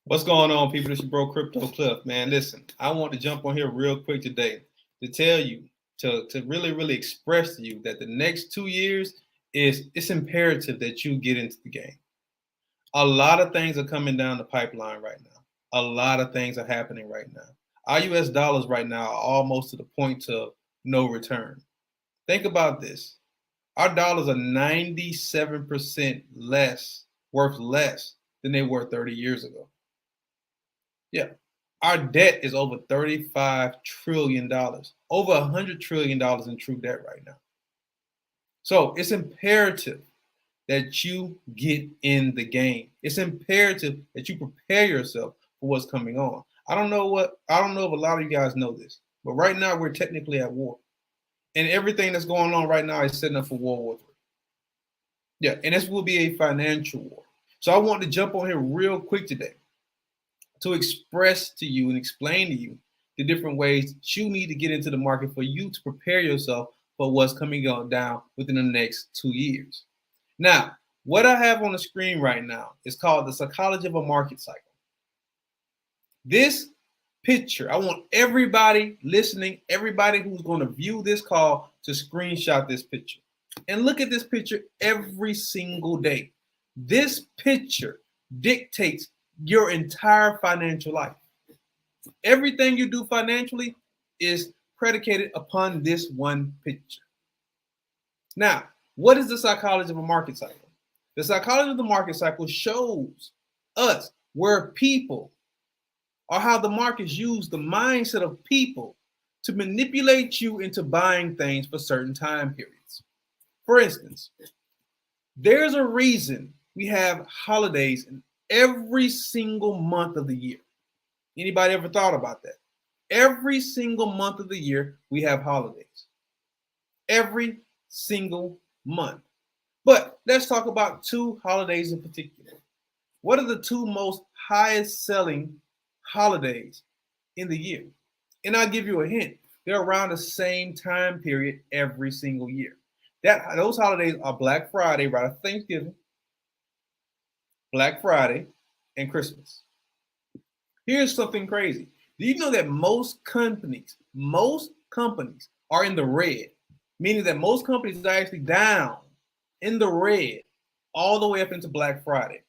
What's going on, people? This is your bro Crypto Cliff, man. Listen, I want to jump on here real quick today to tell you to really express to you that the next 2 years it's imperative that you get into the game. A lot of things are coming down the pipeline right now. A lot of things are happening right now. Our US dollars right now are almost to the point of no return. Think about this. Our dollars are 97% worth less than they were 30 years ago. Yeah. Our debt is over $35 trillion, over $100 trillion in true debt right now. So it's imperative that you get in the game. It's imperative that you prepare yourself for what's coming on. I don't know if a lot of you guys know this, but right now we're technically at war. And everything that's going on right now is setting up for World War III. Yeah, and this will be a financial war. So I want to jump on here real quick today to express to you and explain to you the different ways that you need to get into the market for you to prepare yourself for what's coming on down within the next 2 years. Now, what I have on the screen right now is called the psychology of a market cycle. This picture, I want everybody listening, everybody who's going to view this call to screenshot this picture and look at this picture every single day. This picture dictates your entire financial life. Everything you do financially is predicated upon this one picture. Now, what is the psychology of a market cycle? The psychology of the market cycle shows us where people or how the markets use the mindset of people to manipulate you into buying things for certain time periods. For instance, there's a reason we have holidays in every single month of the year. Anybody ever thought about that? Every single month of the year, we have holidays. Every single month. But let's talk about two holidays in particular. What are the two most highest selling holidays in the year? And I'll give you a hint. They're around the same time period every single year. Those holidays are Black Friday, right after Thanksgiving, Black Friday, and Christmas. Here's something crazy. Do you know that most companies are in the red, meaning that most companies are actually down in the red all the way up into Black Friday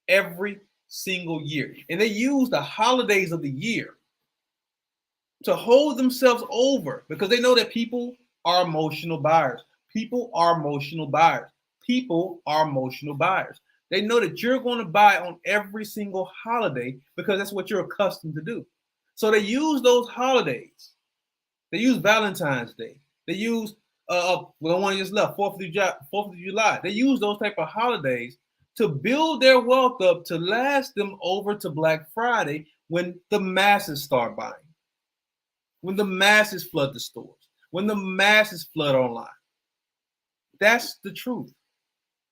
every single year. And they use the holidays of the year to hold themselves over because they know that people are emotional buyers. People are emotional buyers. People are emotional buyers. They know that you're going to buy on every single holiday because that's what you're accustomed to do. So they use those holidays. They use Valentine's Day. They use the one just left, 4th of July. They use those type of holidays to build their wealth up to last them over to Black Friday when the masses start buying, when the masses flood the stores, when the masses flood online. That's the truth.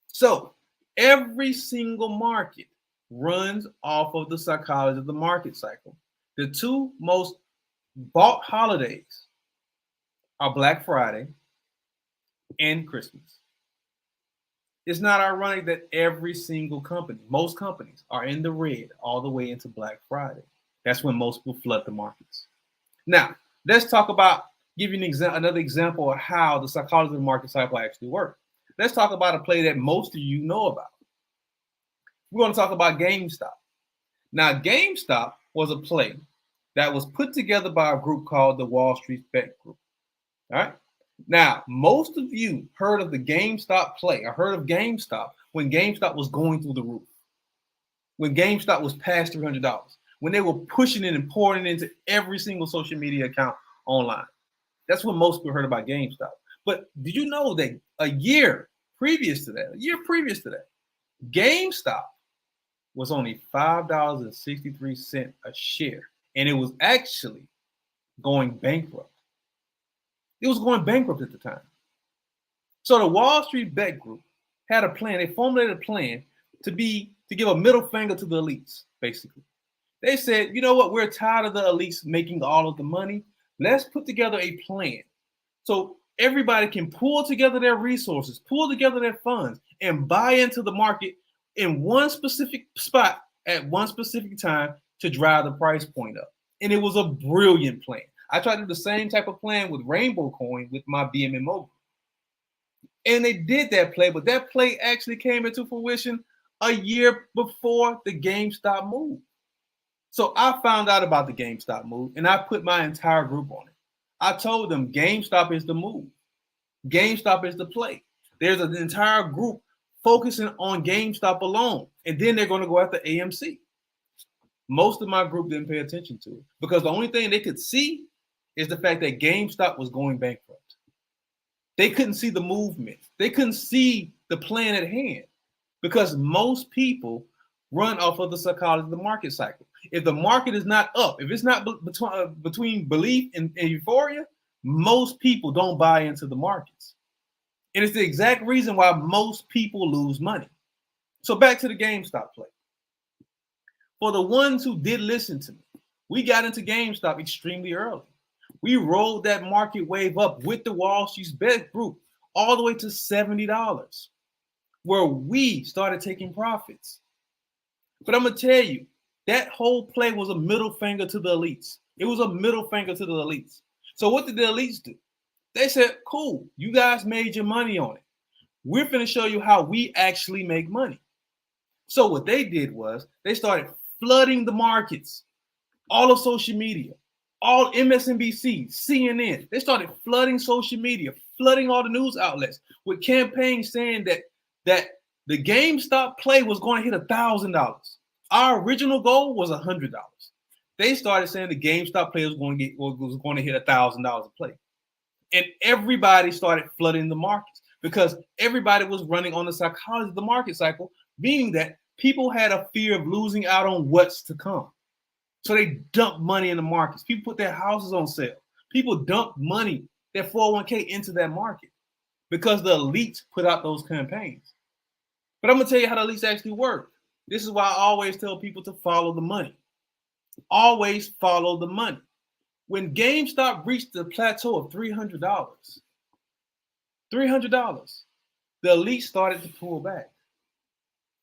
So every single market runs off of the psychology of the market cycle. The two most bought holidays are Black Friday and Christmas. It's not ironic that every single company, most companies, are in the red all the way into Black Friday. That's when most people flood the markets. Now, let's talk about, give you another example of how the psychology of the market cycle actually works. Let's talk about a play that most of you know about. We're going to talk about GameStop. Now, GameStop was a play that was put together by a group called the Wall Street Bet Group. All right. Now, most of you heard of the GameStop play. I heard of GameStop when GameStop was going through the roof, when GameStop was past $300, when they were pushing it and pouring it into every single social media account online. That's when most people heard about GameStop. But did you know that a year previous to that, GameStop was only $5.63 a share, and it was actually going bankrupt. It was going bankrupt at the time. So the Wall Street Bet Group had a plan. They formulated a plan to give a middle finger to the elites, basically. They said, you know what? We're tired of the elites making all of the money. Let's put together a plan so everybody can pull together their resources, pull together their funds, and buy into the market in one specific spot at one specific time to drive the price point up. And it was a brilliant plan. I tried to do the same type of plan with Rainbow Coin with my BMMO. And they did that play, but that play actually came into fruition a year before the GameStop move. So I found out about the GameStop move and I put my entire group on it. I told them GameStop is the move. GameStop is the play. There's an entire group focusing on GameStop alone. And then they're going to go after AMC. Most of my group didn't pay attention to it because the only thing they could see is the fact that GameStop was going bankrupt. They couldn't see the movement. They couldn't see the plan at hand because most people run off of the psychology of the market cycle. If the market is not up, if it's not between belief and euphoria, most people don't buy into the markets. And it's the exact reason why most people lose money. So back to the GameStop play. For the ones who did listen to me, we got into GameStop extremely early. We rolled that market wave up with the Wall Street's best group all the way to $70, where we started taking profits. But I'm going to tell you, that whole play was a middle finger to the elites. It was a middle finger to the elites. So what did the elites do? They said, cool, you guys made your money on it. We're going to show you how we actually make money. So what they did was they started flooding the markets, all of social media, all MSNBC, CNN. They started flooding social media, flooding all the news outlets with campaigns saying that the GameStop play was going to hit $1,000. Our original goal was $100. They started saying the GameStop play was going to hit $1,000 a play. And everybody started flooding the markets because everybody was running on the psychology of the market cycle, meaning that people had a fear of losing out on what's to come. So they dumped money in the markets. People put their houses on sale. People dumped money, their 401k, into that market because the elites put out those campaigns. But I'm going to tell you how the elites actually work. This is why I always tell people to follow the money. Always follow the money. When GameStop reached the plateau of $300, the elites started to pull back.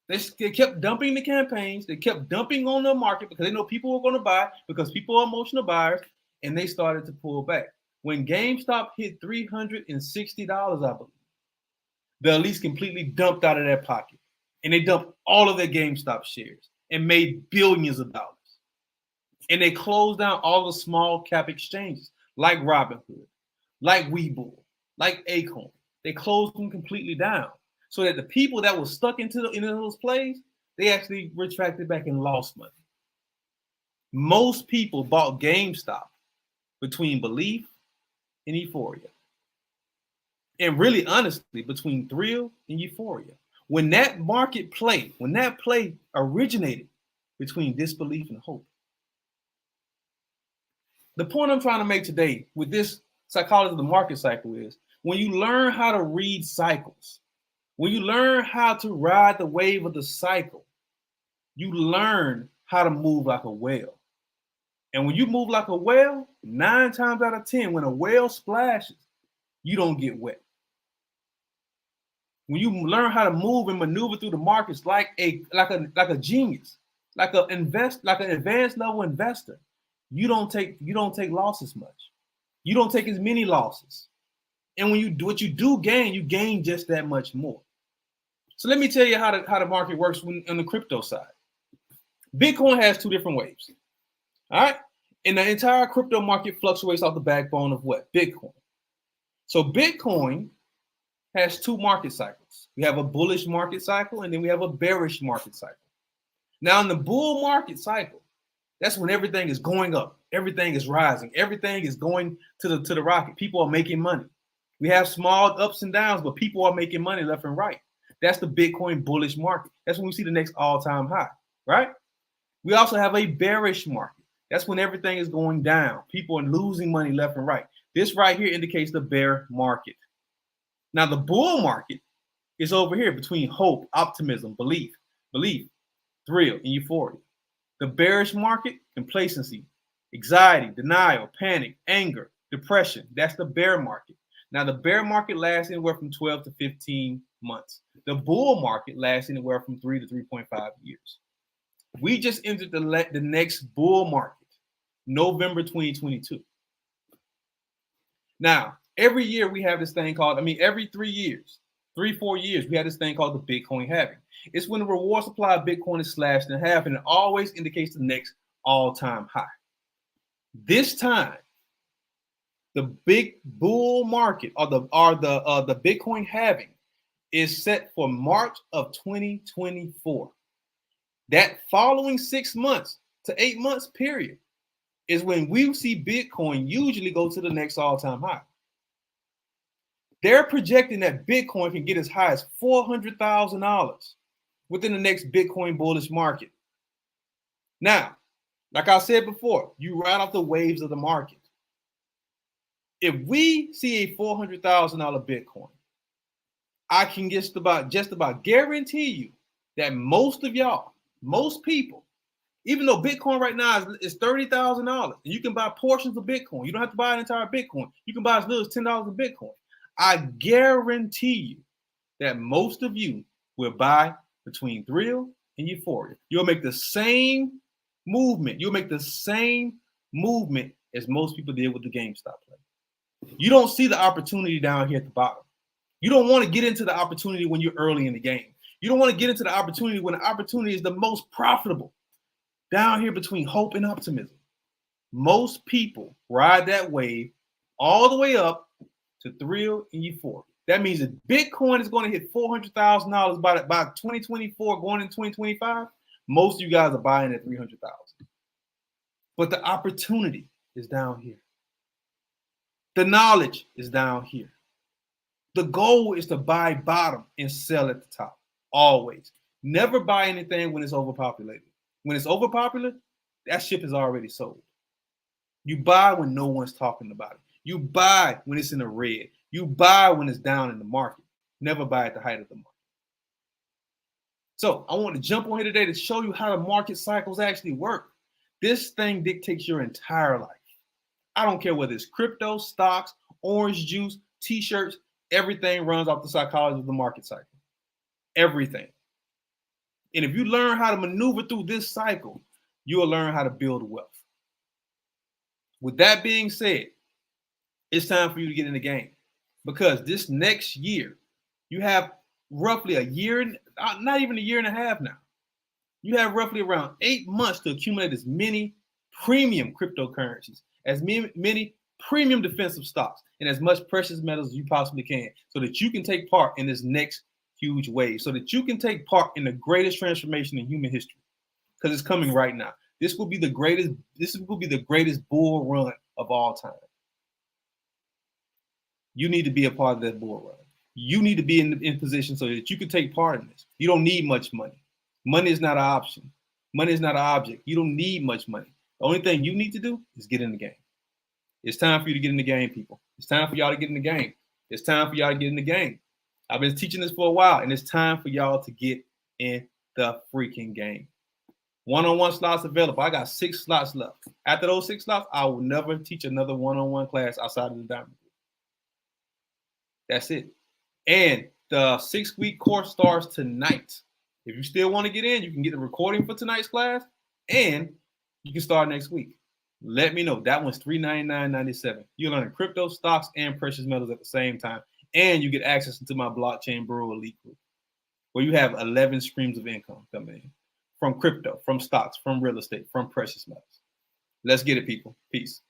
They kept dumping the campaigns. They kept dumping on the market because they know people were going to buy because people are emotional buyers, and they started to pull back. When GameStop hit $360, I believe, the elites completely dumped out of their pocket, and they dumped all of their GameStop shares and made billions of dollars. And they closed down all the small cap exchanges like Robinhood, like Webull, like Acorn. They closed them completely down so that the people that were stuck into those plays, they actually retracted back and lost money. Most people bought GameStop between belief and euphoria. And really, honestly, between thrill and euphoria. When that play originated between disbelief and hope. The point I'm trying to make today with this psychology of the market cycle is when you learn how to read cycles, when you learn how to ride the wave of the cycle, you learn how to move like a whale. And when you move like a whale, 9 times out of 10, when a whale splashes, you don't get wet. When you learn how to move and maneuver through the markets like a genius, like an advanced level investor, you don't take losses much. You don't take as many losses. And when you do what you do gain, you gain just that much more. So let me tell you how the market works on the crypto side. Bitcoin has 2 different waves. All right. And the entire crypto market fluctuates off the backbone of what? Bitcoin. So Bitcoin has 2 market cycles. We have a bullish market cycle, and then we have a bearish market cycle. Now, in the bull market cycle, that's when everything is going up, everything is rising, everything is going to the rocket. People are making money. We have small ups and downs, but people are making money left and right. That's the Bitcoin bullish market. That's when we see the next all-time high, right? We also have a bearish market. That's when everything is going down. People are losing money left and right. This right here indicates the bear market. Now, the bull market is over here between hope, optimism, belief, thrill, and euphoria. The bearish market, complacency, anxiety, denial, panic, anger, depression. That's the bear market. Now, the bear market lasts anywhere from 12 to 15 months. The bull market lasts anywhere from 3 to 3.5 years. We just entered the next bull market, November 2022. Now, every year we have this thing called, every 3 years, 4 years, we have this thing called the Bitcoin halving. It's when the reward supply of Bitcoin is slashed in half, and it always indicates the next all-time high. This time, the big bull market or the Bitcoin halving is set for March of 2024. That following 6 months to 8 months period is when we see Bitcoin usually go to the next all-time high. They're projecting that Bitcoin can get as high as $400,000 within the next Bitcoin bullish market. Now, like I said before, you ride off the waves of the market. If we see a $400,000 Bitcoin, I can just about guarantee you that most of y'all, most people, even though Bitcoin right now is $30,000, and you can buy portions of Bitcoin. You don't have to buy an entire Bitcoin. You can buy as little as $10 of Bitcoin. I guarantee you that most of you will buy between Thrill and Euphoria. You'll make the same movement. You'll make the same movement as most people did with the GameStop play. You don't see the opportunity down here at the bottom. You don't want to get into the opportunity when you're early in the game. You don't want to get into the opportunity when the opportunity is the most profitable. Down here between hope and optimism. Most people ride that wave all the way up to Thrill and Euphoria. That means that Bitcoin is going to hit $400,000 by 2024, going in 2025. Most of you guys are buying at $300,000. But the opportunity is down here. The knowledge is down here. The goal is to buy bottom and sell at the top. Always. Never buy anything when it's overpopulated. When it's overpopulated, that ship is already sold. You buy when no one's talking about it. You buy when it's in the red. You buy when it's down in the market. Never buy at the height of the market. So I want to jump on here today to show you how the market cycles actually work. This thing dictates your entire life. I don't care whether it's crypto, stocks, orange juice, t-shirts, everything runs off the psychology of the market cycle. Everything. And if you learn how to maneuver through this cycle, you'll learn how to build wealth. With that being said, it's time for you to get in the game, because this next year, you have roughly a year, not even a year and a half now. You have roughly around 8 months to accumulate as many premium cryptocurrencies, as many premium defensive stocks, and as much precious metals as you possibly can, so that you can take part in this next huge wave, so that you can take part in the greatest transformation in human history, because it's coming right now. This will be the greatest bull run of all time. You need to be a part of that bull run. You need to be in position so that you can take part in this. You don't need much money. Money is not an option. Money is not an object. You don't need much money. The only thing you need to do is get in the game. It's time for you to get in the game, people. It's time for y'all to get in the game. It's time for y'all to get in the game. I've been teaching this for a while, and it's time for y'all to get in the freaking game. One-on-one slots available. I got 6 slots left. After those 6 slots, I will never teach another one-on-one class outside of the Diamond Group. That's it. And the 6-week course starts tonight. If you still want to get in, you can get the recording for tonight's class, and you can start next week. Let me know. That one's $399.97. You're learning crypto, stocks, and precious metals at the same time. And you get access to my Blockchain Bro Elite Group, where you have 11 streams of income coming in from crypto, from stocks, from real estate, from precious metals. Let's get it, people. Peace.